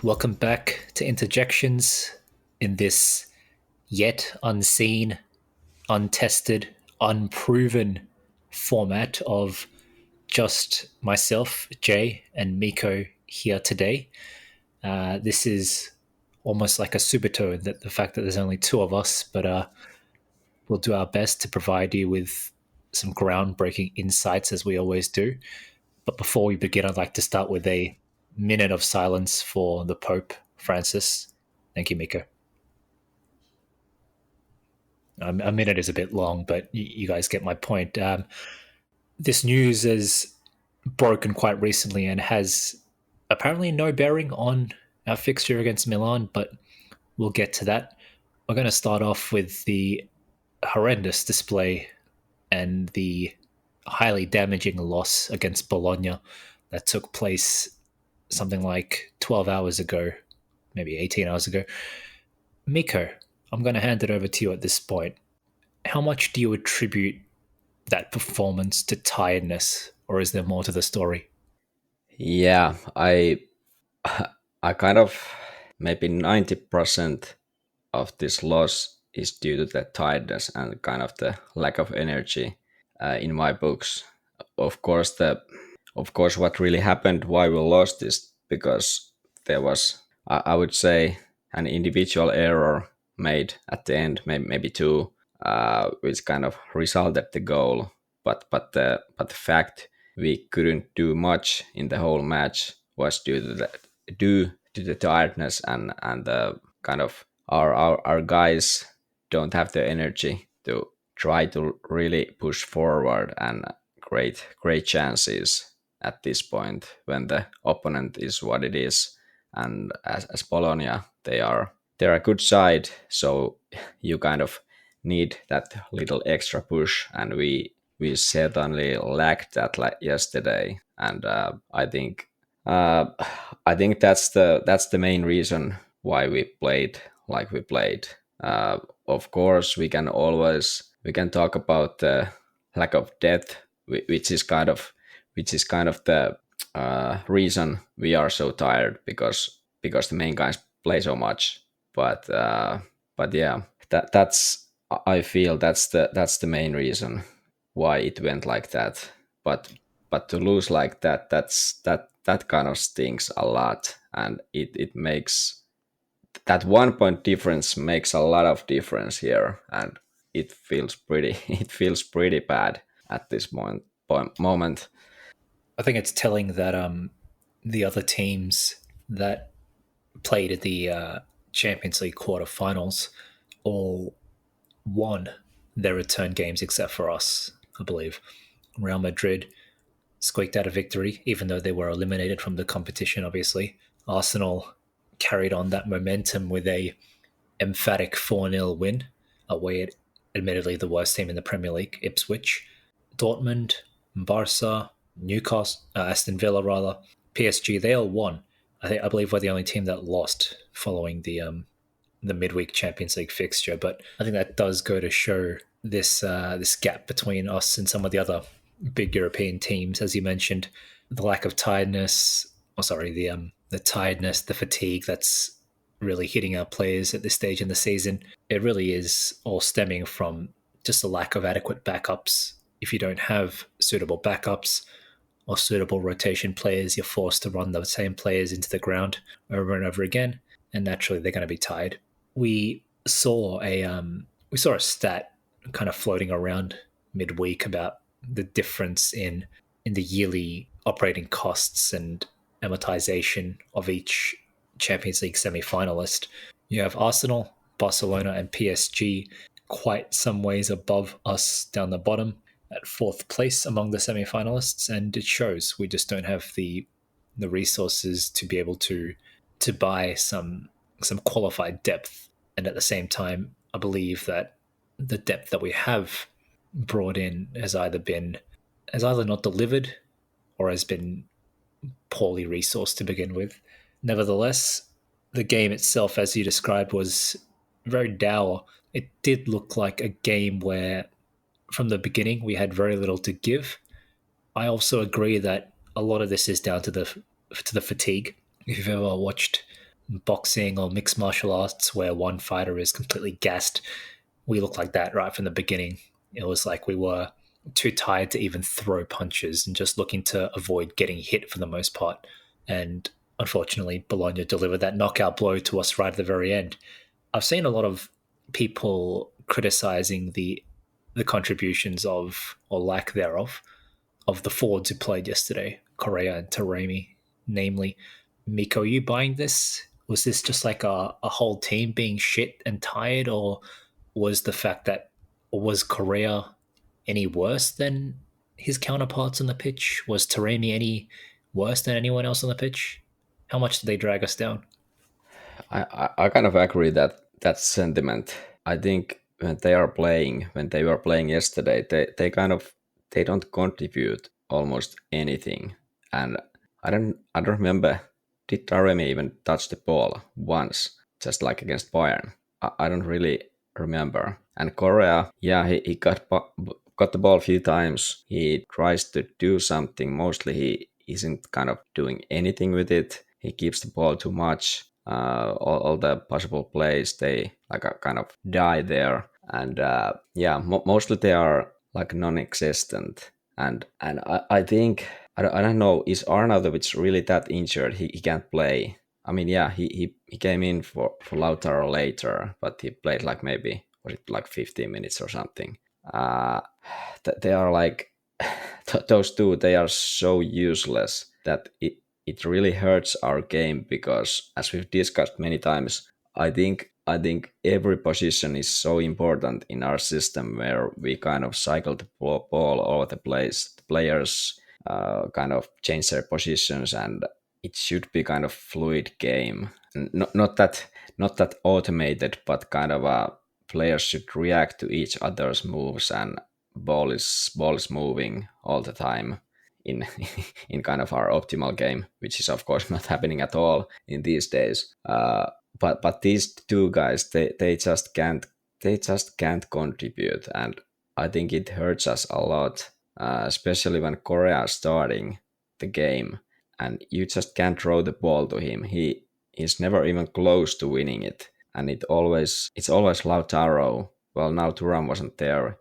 Welcome back to Interjections in this yet unseen, untested, unproven format of just myself, Jae, and Mikko here today. This is almost like a supertone that the fact that there's only two of us, but we'll do our best to provide you with some groundbreaking insights as we always do. But before we begin, I'd like to start with a minute of silence for the Pope Francis. Thank you, Miko. A minute is a bit long, but you guys get my point. This news is broken quite recently and has apparently no bearing on our fixture against Milan, but we'll get to that. We're going to start off with the horrendous display and the highly damaging loss against Bologna that took place something like 12 hours ago, maybe 18 hours ago. Miko, I'm going to hand it over to you at this point. How much do you attribute that performance to tiredness, or is there more to the story? Yeah, I kind of maybe 90% of this loss is due to the tiredness and kind of the lack of energy in my books. Of course, what really happened, why we lost, is because there was, I would say, an individual error made at the end, maybe two, which kind of resulted the goal. But the fact we couldn't do much in the whole match was due to the tiredness and the kind of our guys don't have the energy to try to really push forward and great chances at this point when the opponent is what it is. And as Bologna, they're a good side, so you kind of need that little extra push, and we certainly lacked that yesterday. And uh, I think that's the main reason why we played like we played. Of course, we can talk about the lack of depth, which is kind of the reason we are so tired because the main guys play so much. But yeah, that's I feel that's the main reason why it went like that. But to lose like that, that kind of stings a lot, and it makes that 1 point difference makes a lot of difference here, and it feels pretty it feels pretty bad at this moment. I think it's telling that the other teams that played at the Champions League quarterfinals all won their return games except for us, I believe. Real Madrid squeaked out a victory, even though they were eliminated from the competition, obviously. Arsenal carried on that momentum with a emphatic 4-0 win away at admittedly the worst team in the Premier League, Ipswich. Dortmund, Barca, Newcastle, Aston Villa rather, PSG, they all won. I believe we're the only team that lost following the midweek Champions League fixture. But I think that does go to show this gap between us and some of the other big European teams, as you mentioned. The lack of tiredness, the tiredness, the fatigue that's really hitting our players at this stage in the season. It really is all stemming from just a lack of adequate backups. If you don't have suitable backups or suitable rotation players, you're forced to run the same players into the ground over and over again, and naturally they're going to be tired. We saw a stat kind of floating around midweek about the difference in the yearly operating costs and amortization of each Champions League semi-finalist. You have Arsenal, Barcelona, and PSG quite some ways above us down the bottom at fourth place among the semi-finalists, and it shows we just don't have the resources to be able to buy some qualified depth. And at the same time, I believe that the depth that we have brought in has either not delivered or has been poorly resourced to begin with. Nevertheless, the game itself, as you described, was very dour. It did look like a game where, from the beginning, we had very little to give. I also agree that a lot of this is down to the fatigue. If you've ever watched boxing or mixed martial arts where one fighter is completely gassed. We looked like that right from the beginning. It was like we were too tired to even throw punches and just looking to avoid getting hit for the most part. And unfortunately, Bologna delivered that knockout blow to us right at the very end. I've seen a lot of people criticizing the contributions of, or lack thereof, of the forwards who played yesterday, Correa and Taremi, namely. Mikko, are you buying this? Was this just like a whole team being shit and tired, or was the fact that, or was Correa any worse than his counterparts on the pitch? Was Taremi any worse than anyone else on the pitch? How much did they drag us down? I kind of agree that sentiment. I think when they were playing yesterday, they kind of they don't contribute almost anything. And I don't remember, did Taremi even touch the ball once, just like against Bayern? I don't really remember. And Korea, yeah, he got the ball a few times. He tries to do something. Mostly he isn't kind of doing anything with it. He keeps the ball too much. All the possible plays, they like kind of die there. And yeah, mostly they are like non-existent. And I think I don't know, is Arnautovic really that injured? He can't play. I mean, yeah, he came in for Lautaro later, but he played like maybe, was it like 15 minutes or something. Uh, they are like those two. They are so useless that it really hurts our game because, as we've discussed many times, I think every position is so important in our system where we kind of cycle the ball all over the place. The players kind of change their positions, and it should be kind of fluid game. Not that automated, but kind of players should react to each other's moves, and ball is moving all the time in in kind of our optimal game, which is of course not happening at all in these days. But these two guys, they just can't contribute, and I think it hurts us a lot, especially when Korea is starting the game, and you just can't throw the ball to him. He's never even close to winning it, and it's always Lautaro. Well, now Turam wasn't there.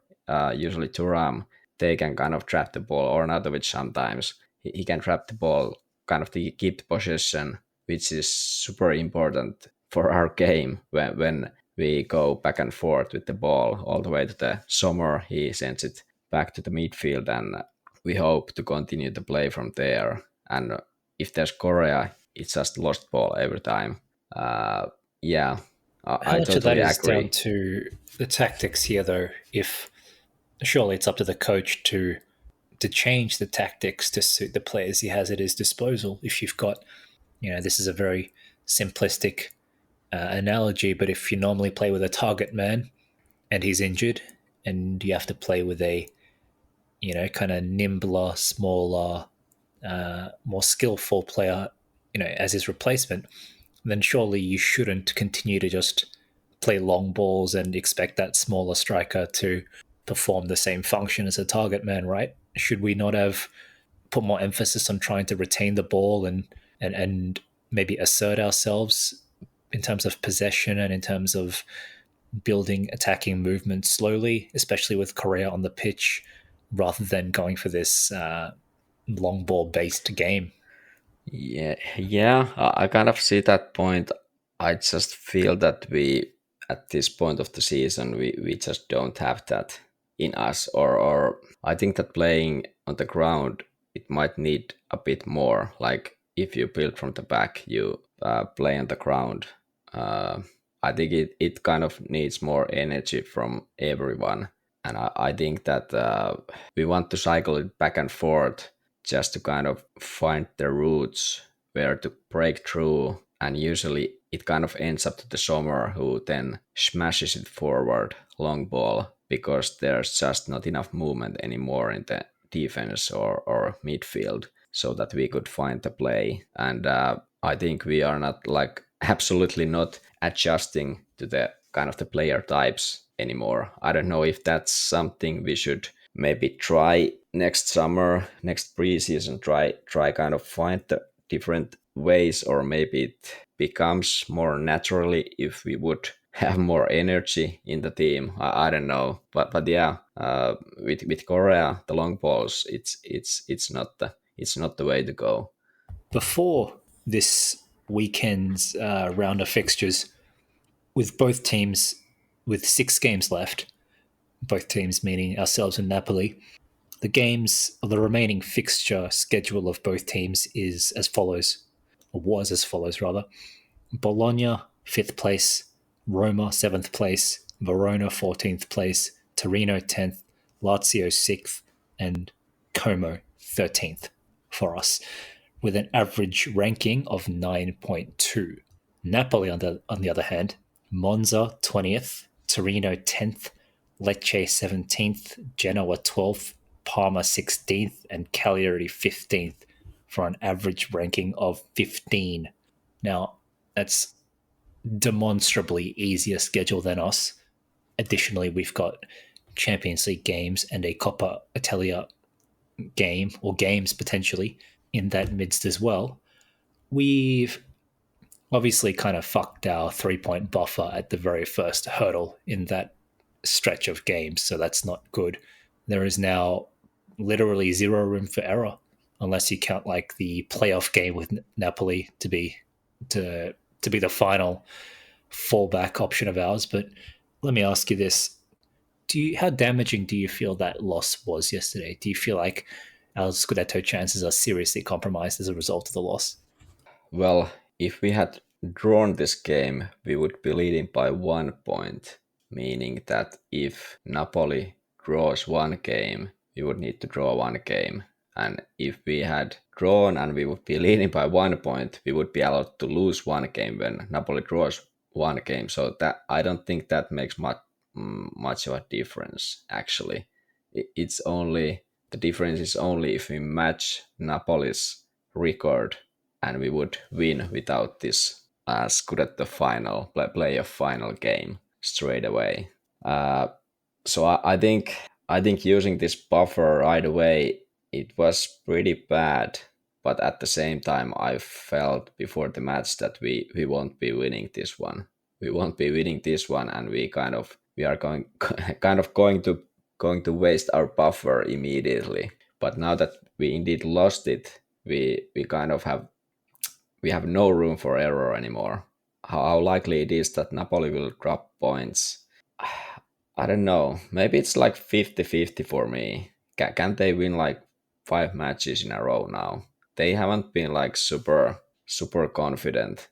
Usually Turam, they can kind of trap the ball, or Arnautovic sometimes. He can trap the ball, kind of to keep the possession, which is super important for our game when we go back and forth with the ball all the way to the Sommer. He sends it back to the midfield, and we hope to continue to play from there. And if there's Korea, it's just lost ball every time. Uh, yeah, How I much of that totally is down agree. to the tactics here, though? If surely it's up to the coach to change the tactics to suit the players he has at his disposal. If you've got, this is a very simplistic analogy, but if you normally play with a target man and he's injured, and you have to play with a, kind of nimbler, smaller, more skillful player, as his replacement, then surely you shouldn't continue to just play long balls and expect that smaller striker to perform the same function as a target man, right? Should we not have put more emphasis on trying to retain the ball and maybe assert ourselves in terms of possession and in terms of building attacking movement slowly, especially with Korea on the pitch, rather than going for this long ball based game? Yeah, I kind of see that point. I just feel that at this point of the season, we just don't have that in us. Or I think that playing on the ground, it might need a bit more. Like if you build from the back, you play on the ground. Uh, I think it kind of needs more energy from everyone. And I think that we want to cycle it back and forth just to kind of find the routes where to break through. And usually it kind of ends up to the Sommer, who then smashes it forward, long ball, because there's just not enough movement anymore in the defense or midfield so that we could find the play. And I think we are not like absolutely not adjusting to the kind of the player types anymore. I don't know if that's something we should maybe try next summer, next preseason, try kind of find the different ways, or maybe it becomes more naturally if we would have more energy in the team. I don't know, but yeah, with Korea, the long balls, it's not the way to go. Before this weekend's round of fixtures, with both teams with 6 games left, both teams meaning ourselves and Napoli, the games or the remaining fixture schedule of both teams is as follows, or was as follows rather. Bologna, 5th place, Roma, 7th place, Verona, 14th place, Torino, 10th, Lazio, 6th, and Como, 13th for us, with an average ranking of 9.2. Napoli, on the other hand, Monza, 20th, Torino, 10th, Lecce, 17th, Genoa, 12th, Parma, 16th, and Cagliari, 15th, for an average ranking of 15. Now, that's demonstrably easier schedule than us. Additionally, we've got Champions League games and a Coppa Italia game, or games potentially, in that midst as well. We've obviously kind of fucked our 3 point buffer at the very first hurdle in that stretch of games, so that's not good. There is now literally zero room for error, unless you count like the playoff game with Napoli to to be the final fallback option of ours. But let me ask you this: how damaging do you feel that loss was yesterday? Do you feel like our Scudetto chances are seriously compromised as a result of the loss? Well, if we had drawn this game, we would be leading by 1 point, meaning that if Napoli draws one game, we would need to draw one game. And if we had drawn and we would be leading by 1 point, we would be allowed to lose one game when Napoli draws one game. So that I don't think that makes much of a difference. Actually, it's only the difference is only if we match Napoli's record and we would win without this Scudetto final playoff final game straight away. So I think using this buffer right away, it was pretty bad. But at the same time, I felt before the match that we won't be winning this one. We won't be winning this one, and we are going kind of going to waste our buffer immediately. But now that we indeed lost it, we kind of have no room for error anymore. How likely it is that Napoli will drop points? I don't know. Maybe it's like 50-50 for me. Can they win like 5 matches in a row now? They haven't been like super confident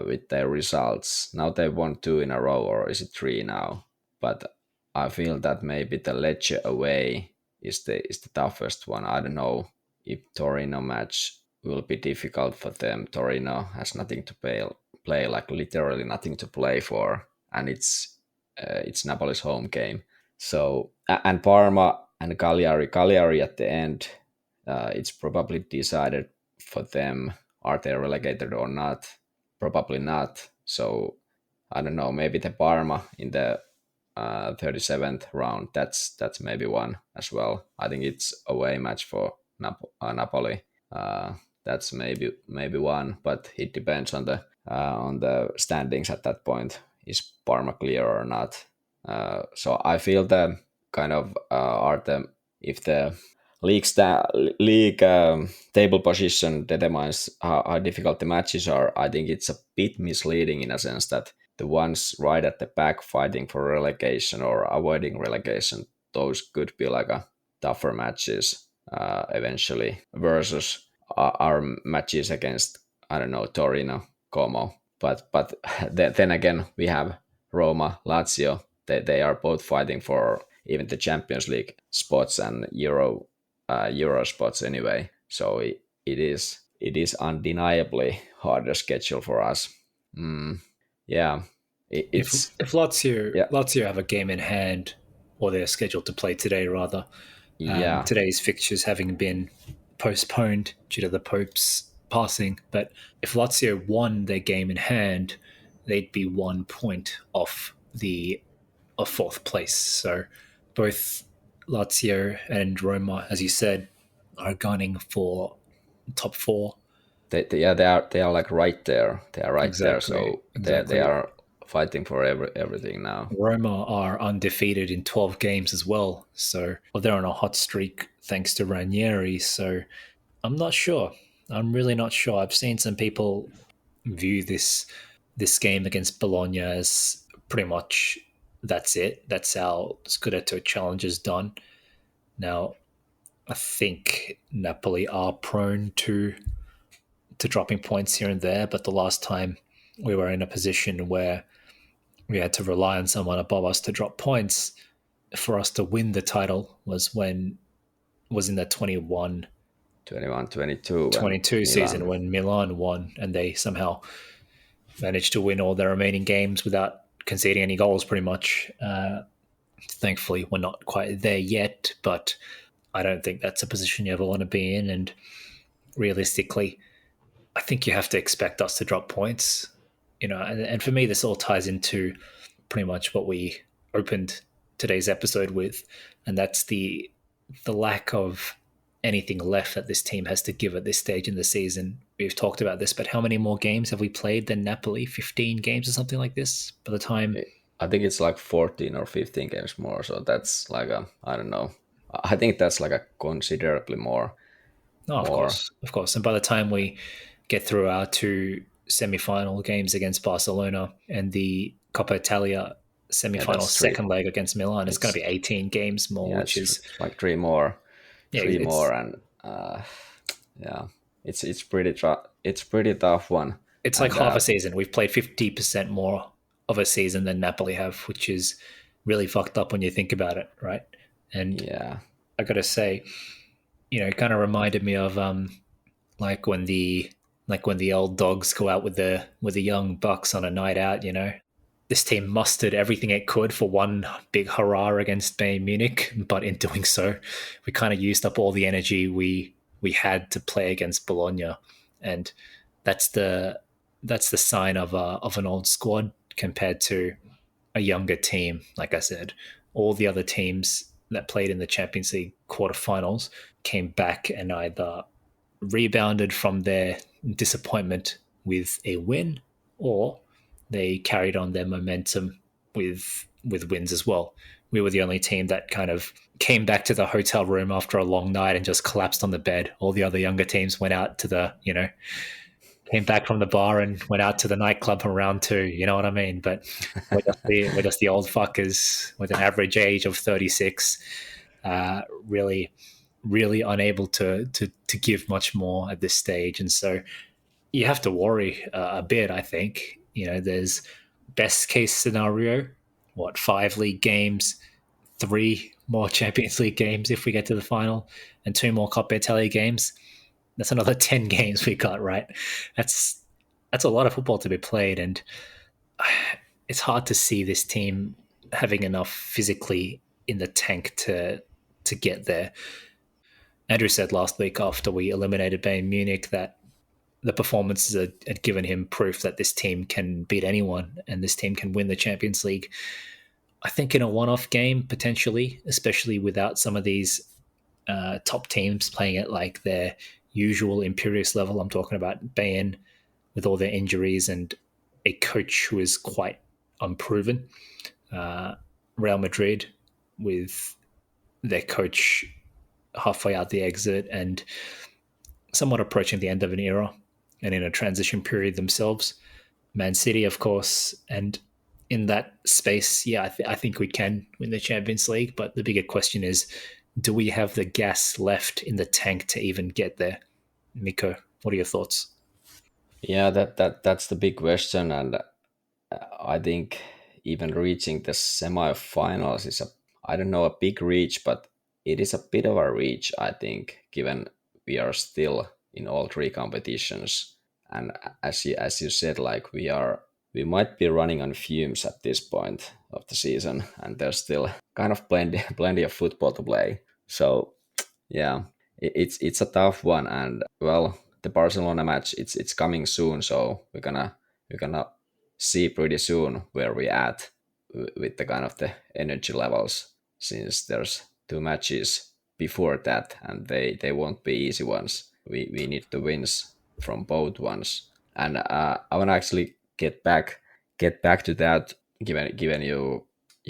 with their results. Now they won 2 in a row, or is it 3 now? But I feel that maybe the Lecce away is the toughest one. I don't know if Torino match will be difficult for them. Torino has nothing to play, like literally nothing to play for, and it's Napoli's home game. So and Parma and Cagliari at the end, it's probably decided for them. Are they relegated or not? Probably not. So I don't know. Maybe the Parma in the 37th round. That's maybe one as well. I think it's away match for Napoli. That's maybe one, but it depends on the standings at that point. Is Parma clear or not? So I feel the kind of are the if the league table position determines how difficult the matches are. I think it's a bit misleading in a sense that the ones right at the back fighting for relegation or avoiding relegation, those could be like a tougher matches eventually versus our matches against, I don't know, Torino, Como. But then again, we have Roma, Lazio. They are both fighting for even the Champions League spots and Euro spots anyway. So it is undeniably harder schedule for us. Yeah, If it's if Lazio yeah, Lazio have a game in hand, or they're scheduled to play today rather, yeah, today's fixtures having been postponed due to the Pope's passing. But if Lazio won their game in hand, they'd be 1 point off the of 4th place. So both Lazio and Roma, as you said, are gunning for top 4. they are like right there. They are right there. Exactly, So they exactly. are fighting for everything now. Roma are undefeated in 12 games as well. So, well, they're on a hot streak thanks to Ranieri. So, I'm not sure. I'm really not sure. I've seen some people view this game against Bologna as pretty much that's it. That's how Scudetto challenge is done. Now, I think Napoli are prone to dropping points here and there, but the last time we were in a position where we had to rely on someone above us to drop points for us to win the title was in the 21, 22 when 22 season Milan. when Milan won and they somehow managed to win all their remaining games without conceding any goals pretty much. Thankfully, we're not quite there yet, but I don't think that's a position you ever want to be in. And realistically, I think you have to expect us to drop points. And for me, this all ties into pretty much what we opened today's episode with, and that's the lack of anything left that this team has to give at this stage in the season. We've talked about this, but how many more games have we played than Napoli? 15 games or something like this by the time. I think it's like 14 or 15 games more. So that's like a, I don't know. I think that's like a considerably more. No, of More. course, of course. And by the time we get through our two semi-final games against Barcelona and the Coppa Italia Yeah, semi-final that's three. second leg against Milan, it's going to It's be 18 games more, yeah, which is it's like three more, yeah, it's and yeah, it's pretty tough one, it's like and half a season. We've played 50% more of a season than Napoli have, which is really fucked up when you think about it, right? And yeah, I got to say, it kind of reminded me of like when the when the old dogs go out with the young bucks on a night out. This team mustered everything it could for one big hurrah against Bayern Munich, but in doing so, we kind of used up all the energy we had to play against Bologna, and that's the sign of an old squad compared to a younger team. Like I said, all the other teams that played in the Champions League quarterfinals came back and either rebounded from their disappointment with a win, or they carried on their momentum with wins as well. We were the only team that kind of came back to the hotel room after a long night and just collapsed on the bed. All the other younger teams went out to came back from the bar and went out to the nightclub for round two. You know what I mean? But we're just the old fuckers with an average age of 36, really, really unable to give much more at this stage. And so you have to worry a bit, I think. There's best case scenario, what, 5 league games, 3 more Champions League games if we get to the final, and 2 more Coppa Italia games. That's another 10 games we got, right? That's that's a lot of football to be played, and it's hard to see this team having enough physically in the tank to get there. Andrew said last week after we eliminated Bayern Munich that the performances had given him proof that this team can beat anyone and this team can win the Champions League. I think in a one-off game potentially, especially without some of these top teams playing at like their usual imperious level. I'm talking about Bayern with all their injuries and a coach who is quite unproven. Real Madrid with their coach halfway out the exit and somewhat approaching the end of an era and in a transition period themselves. Man City, of course, and in that space, yeah, I think we can win the Champions League. But the bigger question is, do we have the gas left in the tank to even get there? Mikko, what are your thoughts? yeah. That's the big question, and I think even reaching the semifinals is a, I don't know, a big reach, but it is a bit of a reach, I think, given we are still in all three competitions. And as you said, like we might be running on fumes at this point of the season, and there's still kind of plenty of football to play. So yeah, it's a tough one, and well, the Barcelona match it's coming soon, so we're gonna see pretty soon where we at with the kind of the energy levels, since there's 2 matches before that, and they won't be easy ones. We need the wins from both ones. And I want to actually get back to that. Given you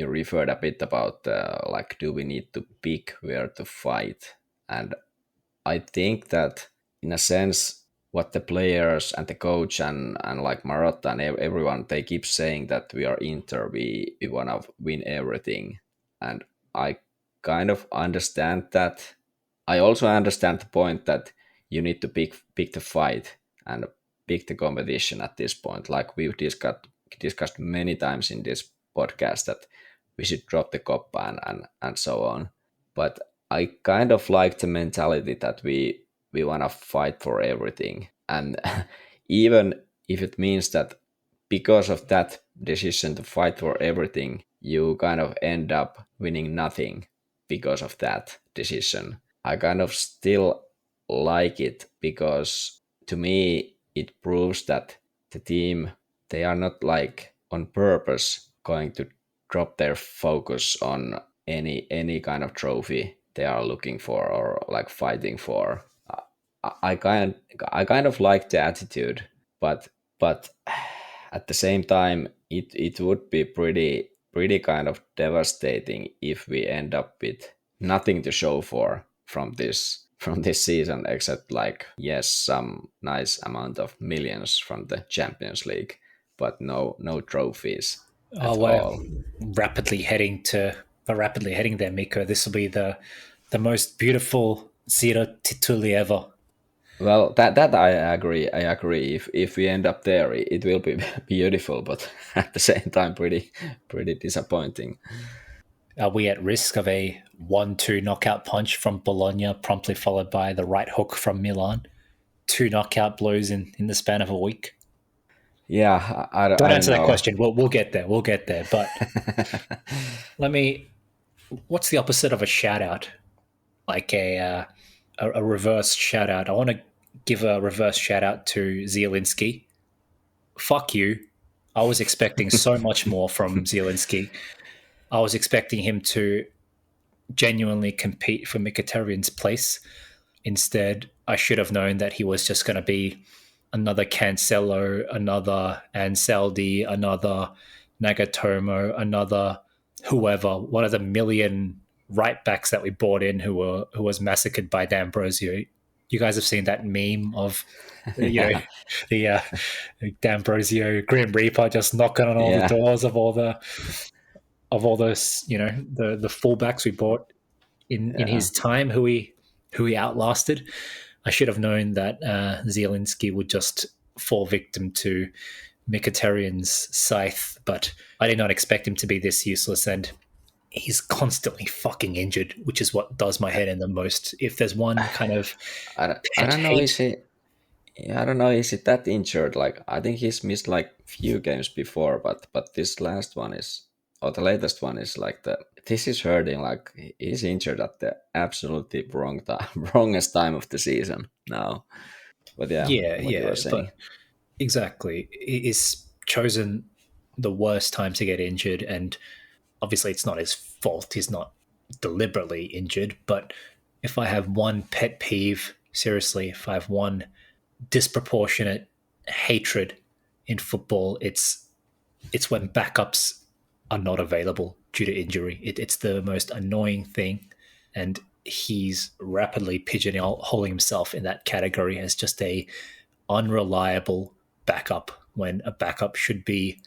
referred a bit about like, do we need to pick where to fight? And I think that in a sense, what the players and the coach and like Marotta and everyone, they keep saying that we are Inter, we want to win everything, and I kind of understand that. I also understand the point that you need to pick the fight and pick the competition at this point. Like we've discussed many times in this podcast that we should drop the Coppa and so on. But I kind of like the mentality that we want to fight for everything, and even if it means that because of that decision to fight for everything, you kind of end up winning nothing because of that decision. I kind of still like it because to me it proves that the team, they are not like on purpose going to drop their focus on any kind of trophy they are looking for or like fighting for. I kind of like the attitude, but at the same time, it would be pretty kind of devastating if we end up with nothing to show for from this season, except like, yes, some nice amount of millions from the Champions League, but no trophies Oh, at we're all. rapidly heading there, Miko. This will be the most beautiful Zero Tituli ever. Well, that I agree. If we end up there, it will be beautiful, but at the same time, pretty disappointing. Are we at risk of a 1-2 knockout punch from Bologna, promptly followed by the right hook from Milan? Two knockout blows in the span of a week? Yeah, Don't I don't answer that know. question. We'll get there. We'll get there. But let me. What's the opposite of a shout out? Like a reverse shout out. I want to give a reverse shout out to Zielinski. Fuck you. I was expecting so much more from Zielinski. I was expecting him to genuinely compete for Mkhitaryan's place. Instead, I should have known that he was just going to be another Cancelo, another Ansaldi, another Nagatomo, another whoever, one of the million right backs that we bought in who was massacred by D'Ambrosio. You guys have seen that meme of Yeah, the D'Ambrosio Grim Reaper just knocking on all the yeah, doors of all those the fullbacks we bought in yeah. his time who he outlasted. I should have known that Zielinski would just fall victim to Mkhitaryan's scythe, but I did not expect him to be this useless, and he's constantly fucking injured, which is what does my head in the most. If there's one kind of I pet don't know. hate, I don't know. Is he that injured? Like, I think he's missed like few games before, but this last one is, or the latest one is like this is hurting. Like he's injured at the absolutely wrong time, wrongest time of the season now. But yeah, yeah, what you were yeah, saying. but exactly, he's chosen the worst time to get injured, and obviously it's not his fault. He's not deliberately injured, but if I have one pet peeve, seriously, if I have one disproportionate hatred in football, it's when backups are not available due to injury. It's the most annoying thing, and he's rapidly pigeonholing himself in that category as just a unreliable backup when a backup should be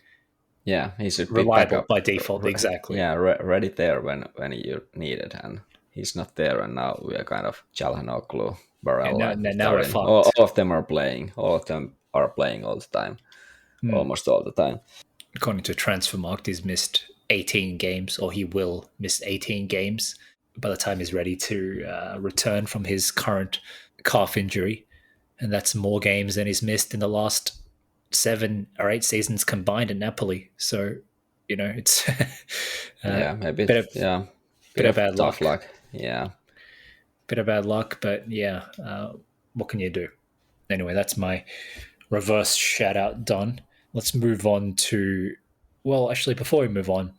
Yeah, he should be back reliable up. by default. Exactly. Yeah, ready there when you need it, and he's not there. And now we are kind of Calhanoglu, And Barella, now we're Mkhitaryan. All, fucked. all of them are playing. All of them are playing all the time, almost all the time. According to Transfermarkt, he's missed 18 games, or he will miss 18 games by the time he's ready to return from his current calf injury. And that's more games than he's missed in the last 7 or 8 seasons combined at Napoli. So, it's Yeah, maybe. bit of Yeah, bit bit of of bad tough luck. luck. Yeah, Bit of bad luck, but yeah, what can you do? Anyway, that's my reverse shout out done. Let's move on to. Well, actually, before we move on,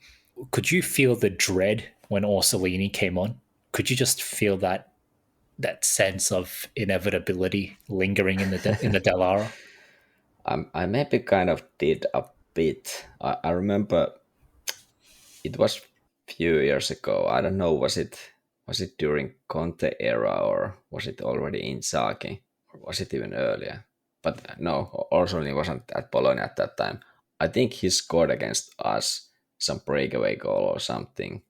could you feel the dread when Orsolini came on? Could you just feel that that sense of inevitability lingering in the Dallara. I maybe kind of did a bit. I remember it was few years ago. I don't know, was it during Conte era or was it already Inzaghi or was it even earlier? But no, also he wasn't at Bologna at that time. I think he scored against us some breakaway goal or something,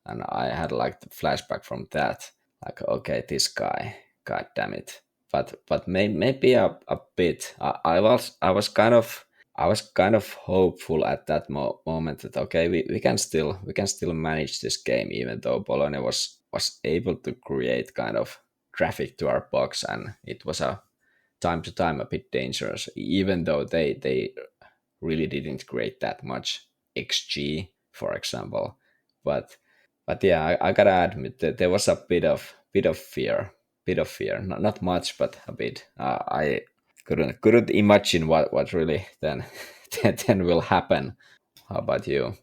and I had like the flashback from that. Like, okay, this guy, god damn it. But maybe a bit. I was kind of hopeful at that moment that okay, we can still manage this game even though Bologna was able to create kind of traffic to our box, and it was a time to time a bit dangerous even though they really didn't create that much XG, for example. But yeah, I gotta admit that there was a bit of fear, not much, but a bit. I couldn't imagine what really then then will happen. How about you?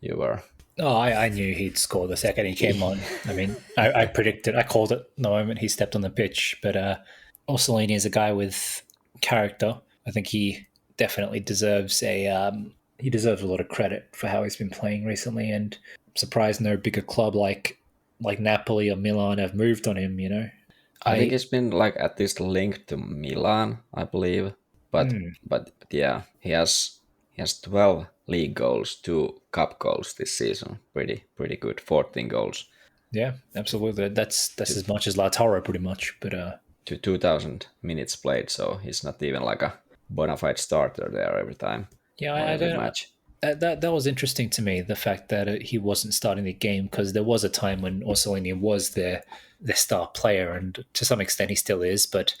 You were Oh, I knew he'd score the second he came on. I mean, I predicted, I called it the moment he stepped on the pitch. But Orsolini is a guy with character. I think he definitely deserves he deserves a lot of credit for how he's been playing recently. And I'm surprised no bigger club like Napoli or Milan have moved on him. You know, I think I it's been like at least linked to Milan, I believe. But yeah, he has 12 league goals, 2 cup goals this season. Pretty good. 14 goals yeah, absolutely. That's to as much as Lautaro pretty much. But 2,000 minutes played, so he's not even like a bona fide starter there every time yeah, or I every don't. match. That was interesting to me. The fact that he wasn't starting the game because there was a time when Orsolini was their star player, and to some extent he still is. But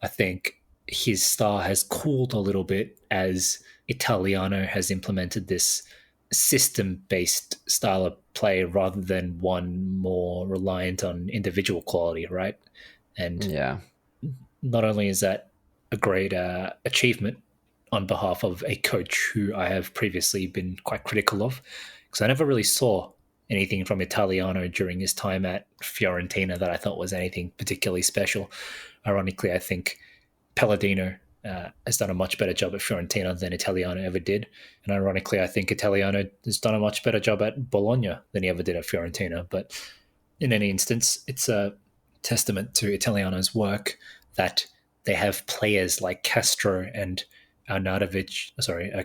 I think his star has cooled a little bit as Italiano has implemented this system-based style of play rather than one more reliant on individual quality, right? And Yeah, not only is that a great achievement on behalf of a coach who I have previously been quite critical of, because I never really saw anything from Italiano during his time at Fiorentina that I thought was anything particularly special. Ironically, I think Palladino has done a much better job at Fiorentina than Italiano ever did. And ironically, I think Italiano has done a much better job at Bologna than he ever did at Fiorentina. But in any instance, it's a testament to Italiano's work that they have players like Castro and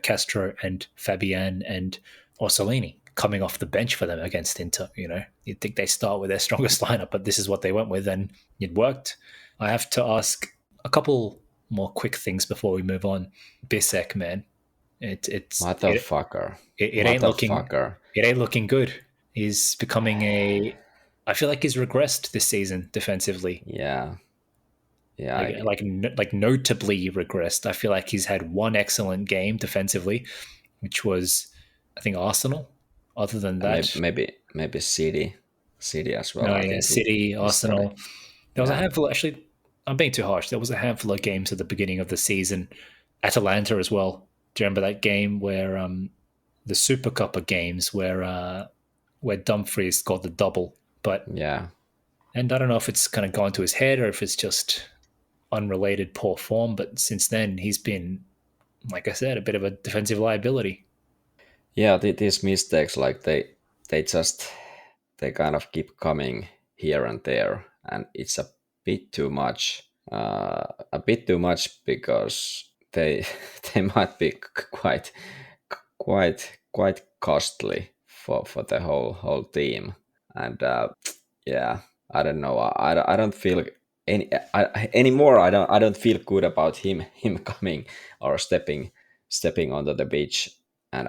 Castro and Fabian and Orsolini coming off the bench for them against Inter. You know, you'd think they start with their strongest lineup, but this is what they went with, and it worked. I have to ask a couple more quick things before we move on. Bisek, man, it's motherfucker, it ain't looking motherfucker. it ain't looking good. He's becoming a. I feel like he's regressed this season defensively. Yeah, yeah, Like notably regressed. I feel like he's had one excellent game defensively, which was I think Arsenal. Other than maybe that, maybe City as well. no, I yeah, think he City, he started. Arsenal. There was a Yeah, handful. Actually, I'm being too harsh. There was a handful of games at the beginning of the season. Atalanta as well. Do you remember that game where the Super Coppa games where Dumfries got the double? But yeah. and I don't know if it's kind of gone to his head or if it's just unrelated poor form. But since then, he's been, like I said, a bit of a defensive liability. Yeah, these mistakes, like they kind of keep coming here and there, and it's bit too much. A bit too much because they they might be quite costly for the whole team. And yeah, I don't know. I don't feel anymore. I don't feel good about him coming or stepping onto the beach. And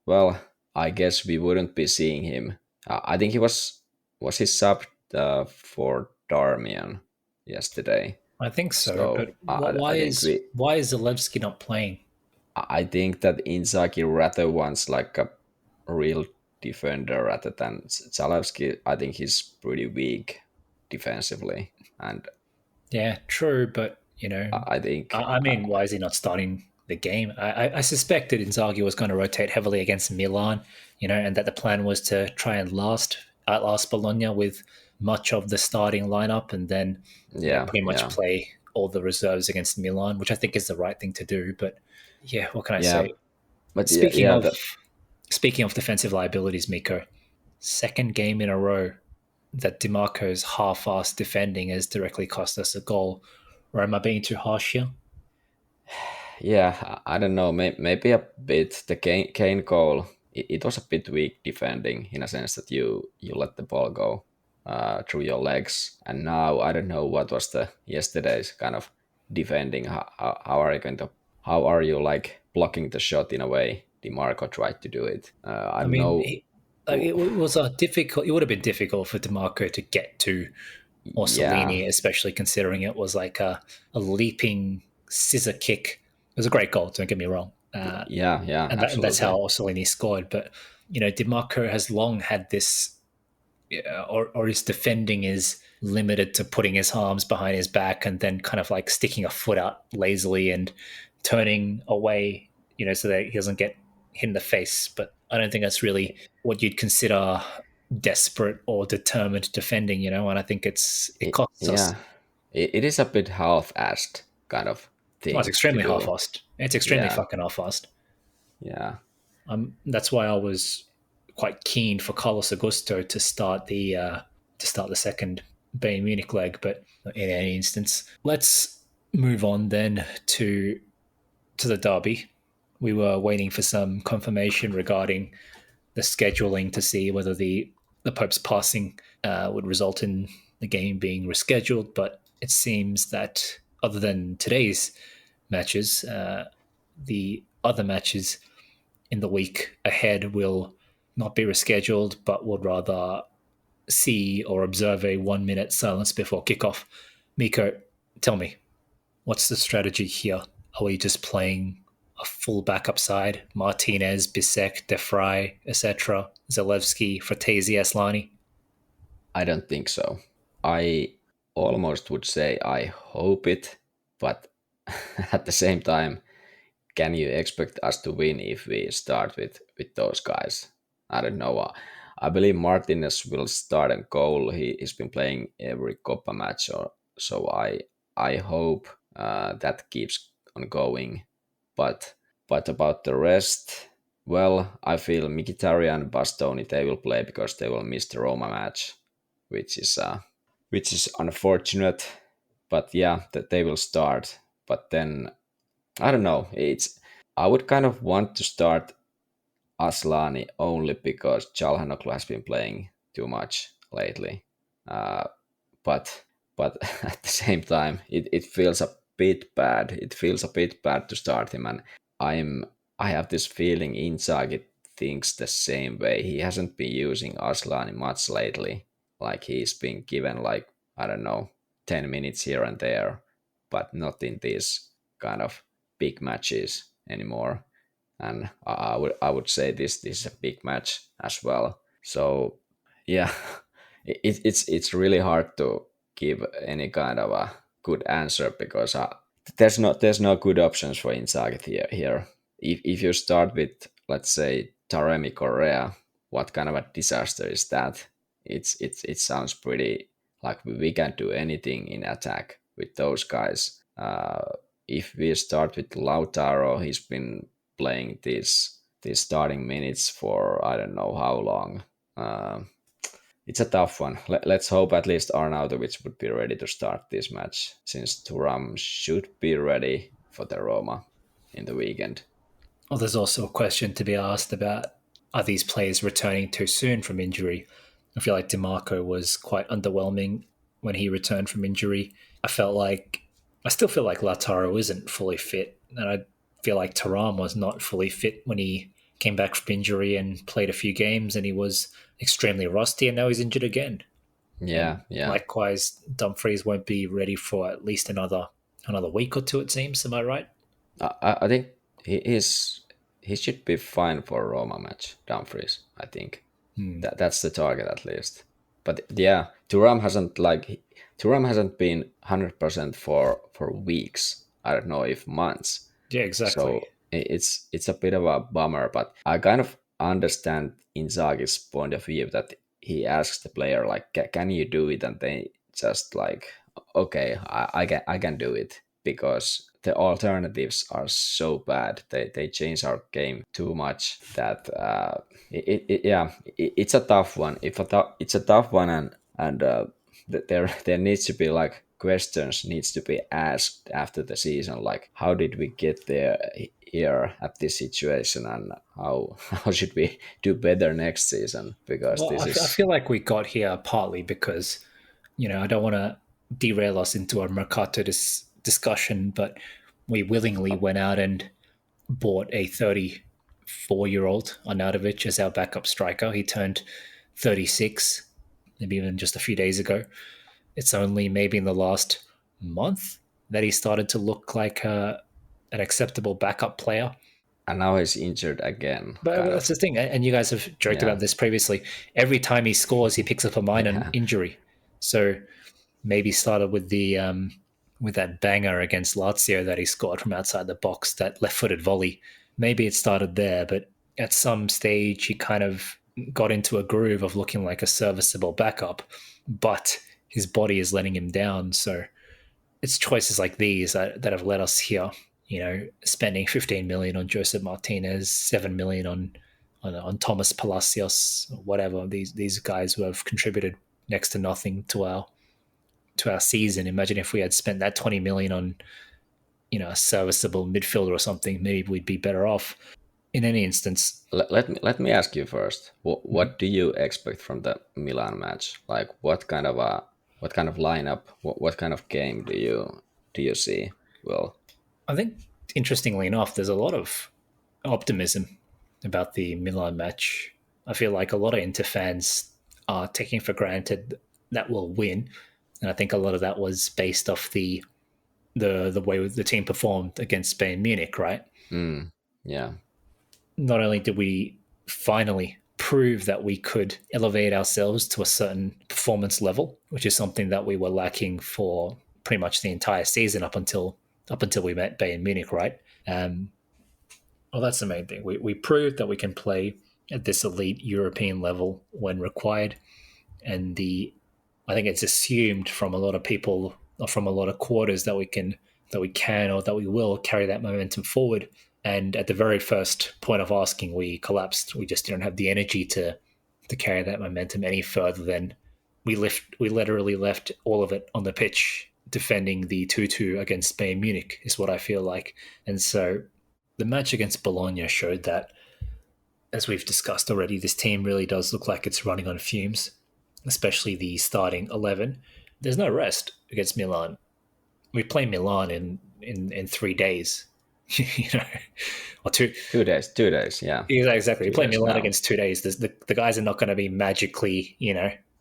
well, I guess we wouldn't be seeing him. I think he was his sub for Darmian yesterday. I think so. So But I think why is Zalewski not playing? I think that Inzaghi rather wants like a real defender rather than Zalewski. I think he's pretty weak defensively, and Yeah, true. But I think I mean, why is he not starting the game? I suspected Inzaghi was going to rotate heavily against Milan, and that the plan was to try and outlast Bologna with much of the starting lineup and then Yeah, pretty much yeah, play all the reserves against Milan, which I think is the right thing to do. But yeah, what can I yeah. say? But yeah, Speaking yeah. of speaking of defensive liabilities, Miko, second game in a row that DeMarco's half-assed defending has directly cost us a goal. Or am I being too harsh here? Yeah, I don't know. Maybe a bit. The Kane goal. It was a bit weak defending in a sense that you let the ball go through your legs, and now I don't know what was the yesterday's kind of defending. How are you going to? How are you like blocking the shot in a way? DiMarco tried to do it. I I don't mean, know. it was a difficult. It would have been difficult for DeMarco to get to Yeah, Orsolini, especially considering it was like a leaping scissor kick. It was a great goal. Don't get me wrong, yeah, yeah. and that's how Absolutely. Orsolini scored. But DeMarco has long had this, or his defending is limited to putting his arms behind his back and then kind of like sticking a foot out lazily and turning away, so that he doesn't get hit in the face. But I don't think that's really what you'd consider desperate or determined defending, and I think it costs us. Yeah, it is a bit half-assed kind of Well, it's thing to extremely do. half-assed. It's extremely Yeah, fucking half-assed. yeah. That's why I was quite keen for Carlos Augusto to start the second Bayern Munich leg, but in any instance, let's move on then to the derby. We were waiting for some confirmation regarding the scheduling to see whether the Pope's passing would result in the game being rescheduled, but it seems that other than today's matches, the other matches in the week ahead will not be rescheduled, but would rather see or observe a 1 minute silence before kickoff. Miko, tell me, what's the strategy here? Are we just playing a full backup side? Martinez, Bisek, Defray, etc., Zalewski, Fratesi, Aslani? I don't think so. I almost would say I hope it, but at the same time, can you expect us to win if we start with those guys? I don't know. I believe Martinez will start and goal. He's been playing every Coppa match, so I hope that keeps on going. But about the rest, well, I feel Mkhitaryan and Bastoni they will play because they will miss the Roma match, which is unfortunate. But yeah, that they will start. But then I don't know. It's I would kind of want to start Aslani only because Calhanoglu has been playing too much lately. Uh, but at the same time, it feels a bit bad. It feels a bit bad to start him, and I'm I have this feeling Inzaghi thinks the same way. He hasn't been using Aslani much lately. Like he's been given like I don't know 10 minutes here and there, but not in these kind of big matches anymore. And I would say this is a big match as well. So yeah, it's really hard to give any kind of a good answer because there's no good options for Inzaghi here. If you start with let's say Taremi Correa, what kind of a disaster is that? It sounds pretty like we can't do anything in attack with those guys. If we start with Lautaro, he's been playing these starting minutes for I don't know how long. Um, it's a tough one. Let's hope at least Arnautovic would be ready to start this match, since Thuram should be ready for the Roma in the weekend. Well, there's also a question to be asked about, are these players returning too soon from injury? I feel like DeMarco was quite underwhelming when he returned from injury. I still feel like Lautaro isn't fully fit, and I feel like Taram was not fully fit when he came back from injury and played a few games, and he was extremely rusty, and now he's injured again. And Yeah, yeah. likewise, Dumfries won't be ready for at least another week or two. It seems. Am I right? I think he should be fine for a Roma match. Dumfries, I think that's the target at least. But yeah, Thuram hasn't been 100% for weeks. I don't know if months. Yeah, exactly. So it's a bit of a bummer, but I kind of understand Inzaghi's point of view that he asks the player like, can you do it? And they just like, okay, I can do it, because the alternatives are so bad. They change our game too much that it's a tough one. It's a tough one, and there needs to be like questions needs to be asked after the season, like how did we get there here at this situation, and how how should we do better next season, because Well, this I is feel like we got here partly because, I don't want to derail us into a Mercato discussion, but we willingly went out and bought a 34-year-old Arnautovic as our backup striker. He turned 36, maybe even just a few days ago. It's only maybe in the last month that he started to look like an acceptable backup player. and now he's injured again, But kind that's of. the thing, and you guys have joked Yeah. about this previously. Every time he scores, he picks up a minor Yeah. injury. So maybe started with that banger against Lazio that he scored from outside the box, that left-footed volley. Maybe it started there, but at some stage he kind of got into a groove of looking like a serviceable backup, but his body is letting him down. So it's choices like these that have led us here. Spending 15 million on Joseph Martinez, 7 million on Thomas Palacios, whatever. These guys who have contributed next to nothing to our season. Imagine if we had spent that 20 million on a serviceable midfielder or something. Maybe we'd be better off. In any instance, Let me ask you first. What do you expect from the Milan match? Like, what kind of lineup? What kind of game do you see? Well, I think interestingly enough, there's a lot of optimism about the Milan match. I feel like a lot of Inter fans are taking for granted that we'll win, and I think a lot of that was based off the way the team performed against Bayern Munich, right? yeah. Not only did we finally prove that we could elevate ourselves to a certain performance level, which is something that we were lacking for pretty much the entire season up until we met Bayern Munich, right? Well, that's the main thing. We proved that we can play at this elite European level when required, and I think it's assumed from a lot of people or from a lot of quarters that we can or that we will carry that momentum forward. And at the very first point of asking, we collapsed. We just didn't have the energy to carry that momentum any further than we literally left all of it on the pitch defending the 2-2 against Bayern Munich is what I feel like. And so the match against Bologna showed that, as we've discussed already, this team really does look like it's running on fumes, especially the starting 11. There's no rest against Milan. We play Milan in 3 days, you know, or two. 2 days. 2 days. Yeah. Yeah, exactly. You 2 play days Milan now. against 2 days. The guys are not going to be magically,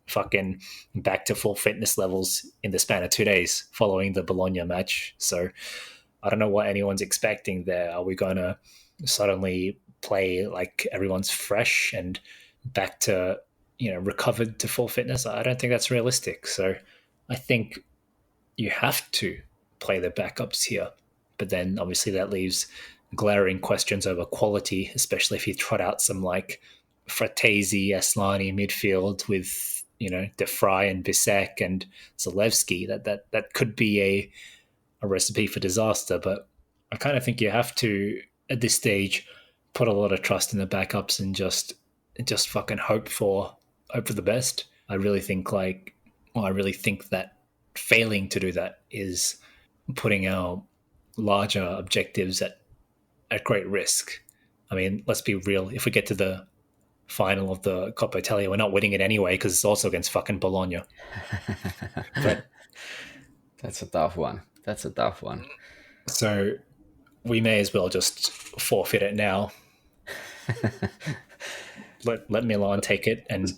fucking back to full fitness levels in the span of 2 days following the Bologna match. So I don't know what anyone's expecting there. Are we going to suddenly play like everyone's fresh and back to, recovered to full fitness? I don't think that's realistic. So I think you have to play the backups here. But then obviously that leaves glaring questions over quality, especially if you trot out some like Fratesi, Aslani midfield with, De Vrij and Bisek and Zalewski. That could be a recipe for disaster. But I kind of think you have to, at this stage, put a lot of trust in the backups and just fucking hope for the best. I really think that failing to do that is putting our larger objectives at great risk. I mean, let's be real. If we get to the final of the Coppa Italia, we're not winning it anyway because it's also against fucking Bologna. But That's a tough one. That's a tough one. so we may as well just forfeit it now. Let Milan take it and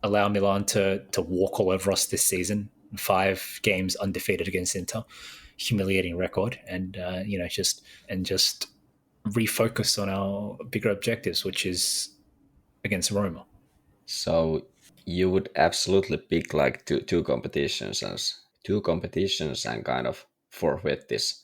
allow Milan to walk all over us this season. 5 games undefeated against Inter, humiliating record, and just refocus on our bigger objectives, which is against Roma. So you would absolutely pick like two competitions and kind of forfeit this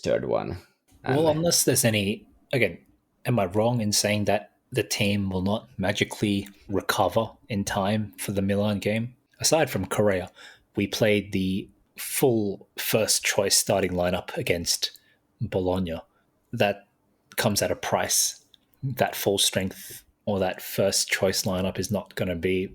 third one. Well, And unless there's any, again, am I wrong in saying that the team will not magically recover in time for the Milan game. Aside from Korea, we played the full first choice starting lineup against Bologna. That comes at a price. That full strength or that first choice lineup is not going to be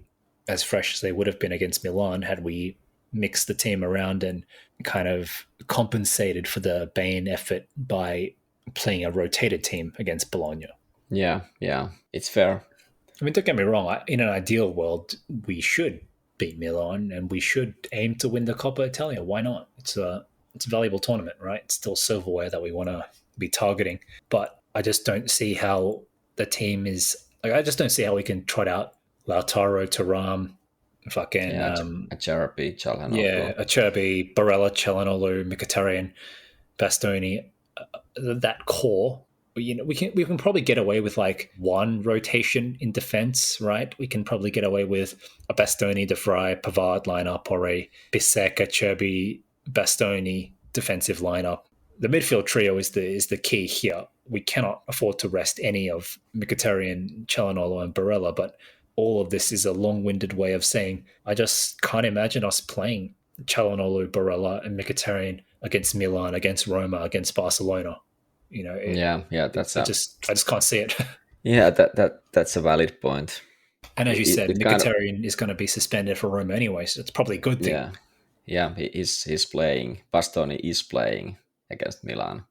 as fresh as they would have been against Milan had we mixed the team around and kind of compensated for the Bain effort by playing a rotated team against Bologna. Yeah, yeah, it's fair. I mean, don't get me wrong. In an ideal world, we should beat Milan and we should aim to win the Coppa Italia. Why not? It's a valuable tournament, right? It's still silverware that we want to be targeting. But I just don't see how the team is like. I just don't see how we can trot out Lautaro, Thuram, fucking Yeah, Acerbi, yeah, Çalhanoğlu. Acerbi, Barella, Çalhanoğlu, Mkhitaryan, Bastoni. That core, we can probably get away with like one rotation in defense, right? We can probably get away with a Bastoni, De Vrij, Pavard lineup, or a Bisek, Acerbi, Bastoni defensive lineup. The midfield trio is the key here. We cannot afford to rest any of Mkhitaryan, Çalhanoğlu, and Barella, but all of this is a long-winded way of saying I just can't imagine us playing Çalhanoğlu, Barella, and Mkhitaryan against Milan, against Roma, against Barcelona. Yeah, I just can't see it. yeah, that's a valid point. And as you It, said, it kind of Mkhitaryan is going to be suspended for Roma anyway, so it's probably a good thing. yeah, he's playing. Bastoni is playing against Milan.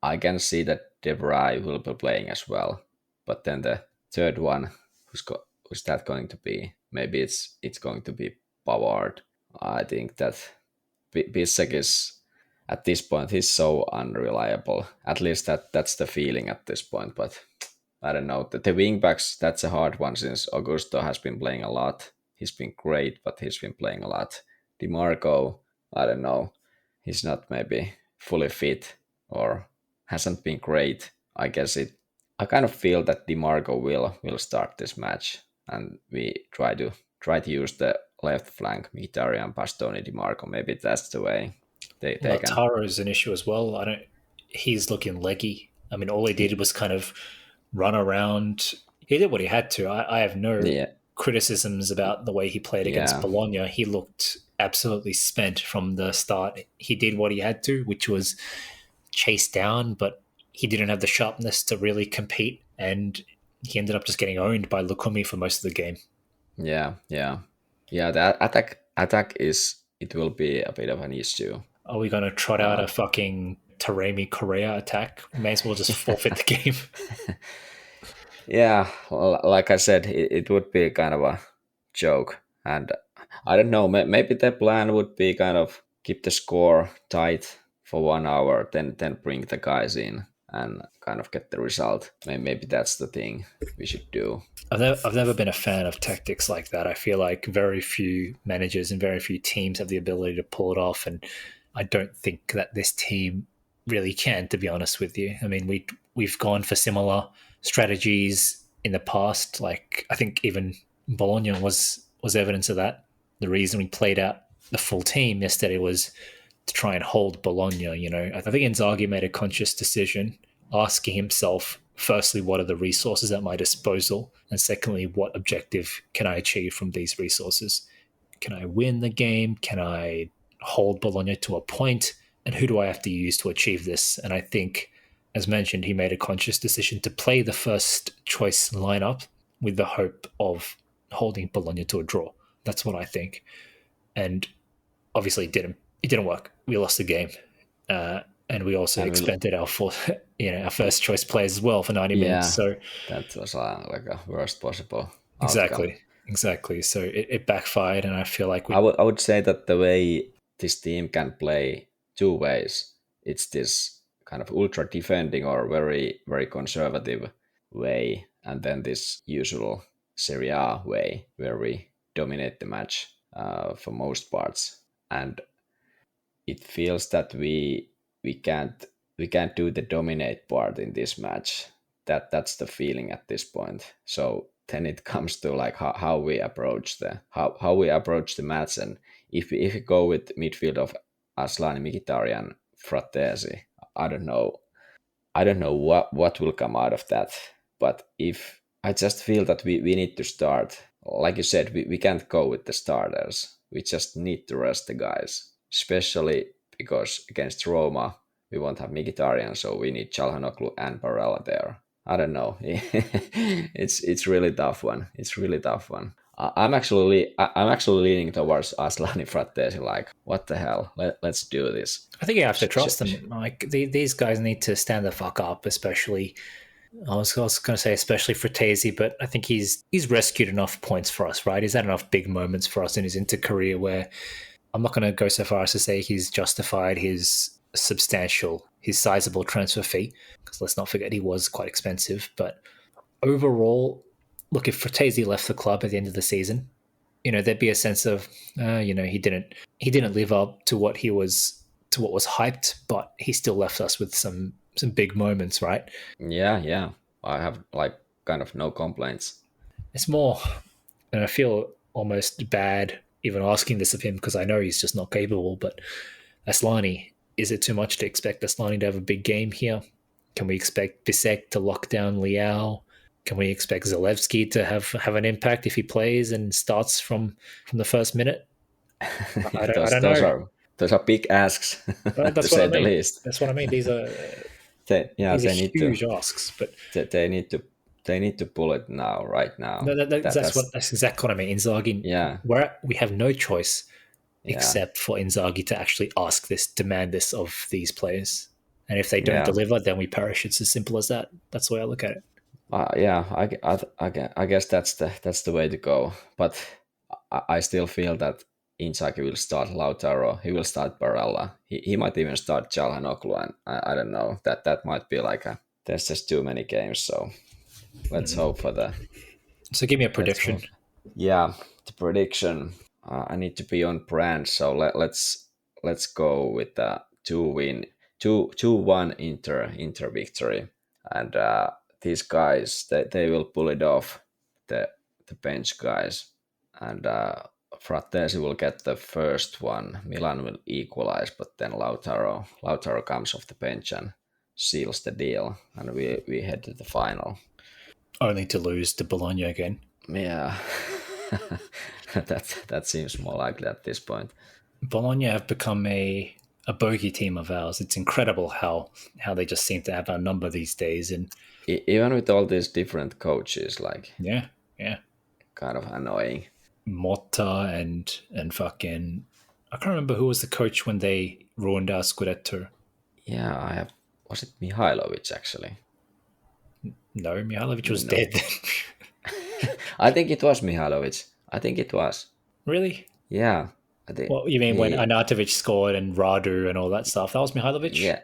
I can see that De Vrij will be playing as well, but then the third one, who's that going to be? Maybe it's going to be Pavard. I think that Bisek is at this point he's so unreliable. At least that's the feeling at this point. But I don't know. The wing backs, that's a hard one since Augusto has been playing a lot. He's been great, but he's been playing a lot. DiMarco, I don't know. He's not maybe fully fit or hasn't been great. I guess I kind of feel that DiMarco will start this match, and we try to use the left flank, Mkhitaryan, Bastoni, DiMarco. Maybe that's the way they can. Lautaro is an issue as well. He's looking leggy. I mean, all he did was kind of run around. He did what he had to. I have no criticisms about the way he played against Bologna. He looked absolutely spent from the start. He did what he had to, which was chase down, but he didn't have the sharpness to really compete, and he ended up just getting owned by Lukumi for most of the game. Yeah. The attack it will be a bit of an issue. Are we going to trot out a fucking Taremi Correa attack? We may as well just forfeit the game. Yeah, like I said, it would be kind of a joke. And I don't know, maybe the plan would be kind of keep the score tight for 1 hour, then bring the guys in and kind of get the result. Maybe that's the thing we should do. I've never been a fan of tactics like that. I feel like very few managers and very few teams have the ability to pull it off, and I don't think that this team really can, to be honest with you. I mean, we've gone for similar strategies in the past. Like, I think even Bologna was evidence of that. The reason we played out the full team yesterday was to try and hold Bologna. I think Inzaghi made a conscious decision, asking himself, firstly, what are the resources at my disposal? And secondly, what objective can I achieve from these resources? Can I win the game? Can I hold Bologna to a point? And who do I have to use to achieve this? And I think, as mentioned, he made a conscious decision to play the first choice lineup with the hope of holding Bologna to a draw. That's what I think. And obviously it didn't work. We lost the game. And we also expended our first choice players as well for 90 minutes. So that was like a worst possible outcome. Exactly. So it backfired, and I feel like I would say that the way this team can play two ways, it's this kind of ultra defending or very, very conservative way, and then this usual Serie A way where we dominate the match for most parts. And it feels that we can't do the dominate part in this match. That's the feeling at this point. So then it comes to like how we approach the match, and if we go with midfield of Asllani, Mkhitaryan, Frattesi, I don't know what will come out of that. But if I just feel that we need to start. Like you said, we can't go with the starters. We just need to rest the guys, especially because against Roma, we won't have Mkhitaryan, so we need Çalhanoğlu and Barella there. I don't know. It's really tough one. It's really tough one. I'm actually leaning towards Aslani Frattesi. Like, what the hell? Let's do this. I think you have to trust them. Like these guys need to stand the fuck up, especially. I was going to say especially for Tazy, but I think he's rescued enough points for us, right? He's had enough big moments for us in his Inter career where I'm not going to go so far as to say he's justified his sizable transfer fee, because let's not forget he was quite expensive. But overall, look, if Fratesi left the club at the end of the season, there'd be a sense of, he didn't live up to what was hyped, but he still left us with some big moments, right? Yeah. I have like kind of no complaints. It's more, and I feel almost bad even asking this of him because I know he's just not capable. But Aslani, is it too much to expect Aslani to have a big game here? Can we expect Bisek to lock down Liao? Can we expect Zalewski to have an impact if he plays and starts from the first minute? I don't know. Those are big asks, to say the least. That's what I mean. These are they need huge asks, but they need to pull it now, right now. That's exactly what I mean. Inzaghi, where we have no choice except for Inzaghi to actually demand this of these players. And if they don't deliver, then we perish. It's as simple as that. That's the way I look at it. I guess that's the way to go. But I still feel that Inzaghi will start Lautaro. He will start Barella. He might even start Çalhanoğlu, and I don't know. That might be like there's just too many games. So let's hope for that. So give me a prediction. Yeah, the prediction. I need to be on brand. So let's go with the 2-1 Inter victory, and these guys they will pull it off. The bench guys, and Frattesi will get the first one. Milan will equalize, but then Lautaro comes off the bench and seals the deal, and we head to the final. Only to lose to Bologna again. Yeah, that seems more likely at this point. Bologna have become a bogey team of ours. It's incredible how they just seem to have our number these days, and even with all these different coaches, like yeah, kind of annoying. Motta and fucking, I can't remember who was the coach when they ruined our Scudetto. Yeah, was it Mihailovic actually? No, Mihailovic was dead. I think it was Mihailovic. I think it was. Really? Yeah. What you mean when Arnautovic scored and Radu and all that stuff? That was Mihailovic?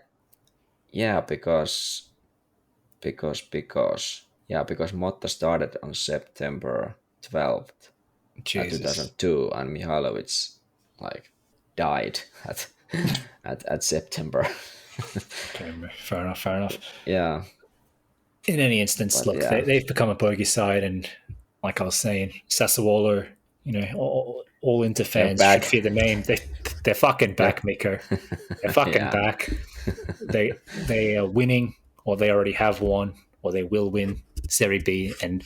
Yeah, because Motta started on September 12th, 2002, and Mihailovic died at September. Okay, fair enough. Yeah. In any instance, look, they've become a bogey side, and like I was saying, Sassuolo, all Inter fans should fear the name. They're fucking back, Mikko. They're fucking back. They are winning, or they already have won, or they will win Serie B and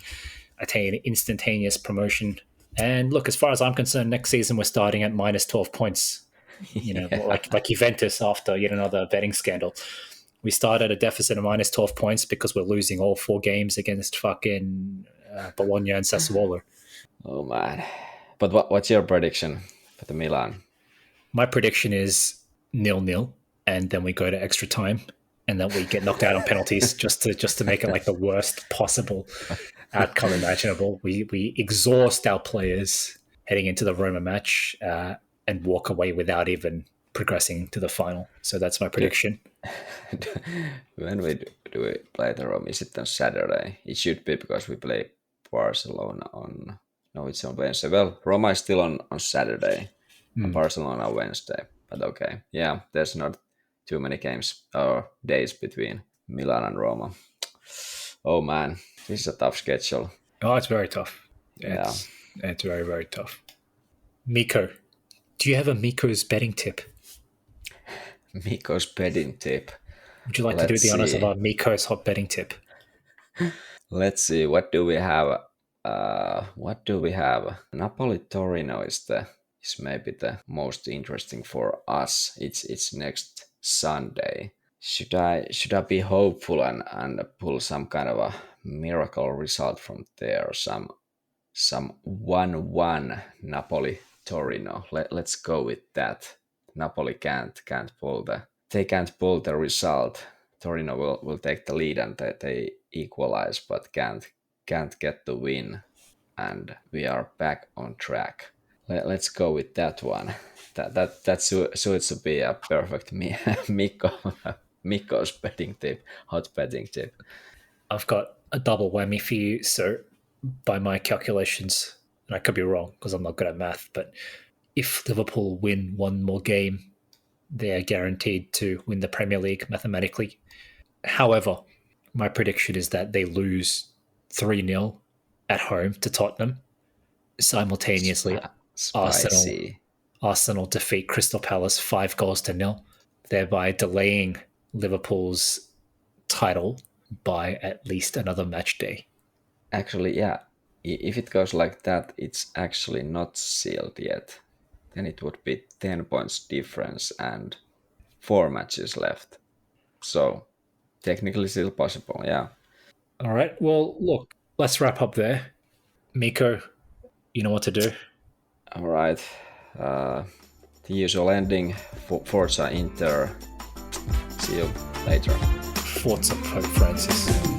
attain instantaneous promotion. And look, as far as I'm concerned, next season we're starting at minus 12 points. Like Juventus after yet another betting scandal. We start at a deficit of minus 12 points because we're losing all 4 games against fucking Bologna and Sassuolo. Oh, man. But what's your prediction for the Milan? My prediction is 0-0, and then we go to extra time, and then we get knocked out on penalties just to make it like the worst possible outcome imaginable. We exhaust our players heading into the Roma match and walk away without even progressing to the final. So that's my prediction. When do we play the Roma? Is it on Saturday? It should be, because we play Barcelona on... No, it's on Wednesday. Well, Roma is still on Saturday, and Barcelona on Wednesday. But okay, yeah, there's not too many games or days between Milan and Roma. Oh man, this is a tough schedule. Oh, it's very tough. It's very, very tough. Mikko, do you have a Mikko's betting tip? Mikko's betting tip. Would you like to do the honors of our Mikko's hot betting tip? Let's see. What do we have? What do we have? Napoli Torino is maybe the most interesting for us. It's next Sunday. Should I be hopeful and pull some kind of a miracle result from there? Some 1-1 Napoli Torino. Let's go with that. Napoli can't pull the result. Torino will take the lead and they equalize, but can't get the win, and we are back on track. Let's go with that one. Suits to be a perfect Mikko Mikko's betting tip, hot betting tip. I've got a double whammy for you. So, by my calculations, and I could be wrong because I'm not good at math, but if Liverpool win one more game, they are guaranteed to win the Premier League mathematically. However, my prediction is that they lose 3-0 at home to Tottenham. Simultaneously, Arsenal Spicy. Arsenal defeat Crystal Palace 5-0, thereby delaying Liverpool's title by at least another match day. Actually, yeah. If it goes like that, it's actually not sealed yet. Then it would be 10 points difference and 4 matches left. So technically still possible, yeah. All right. Well, look, let's wrap up there. Miko, you know what to do. All right. Uh, the usual ending. Forza Inter. See you later. Forza Pope Francis.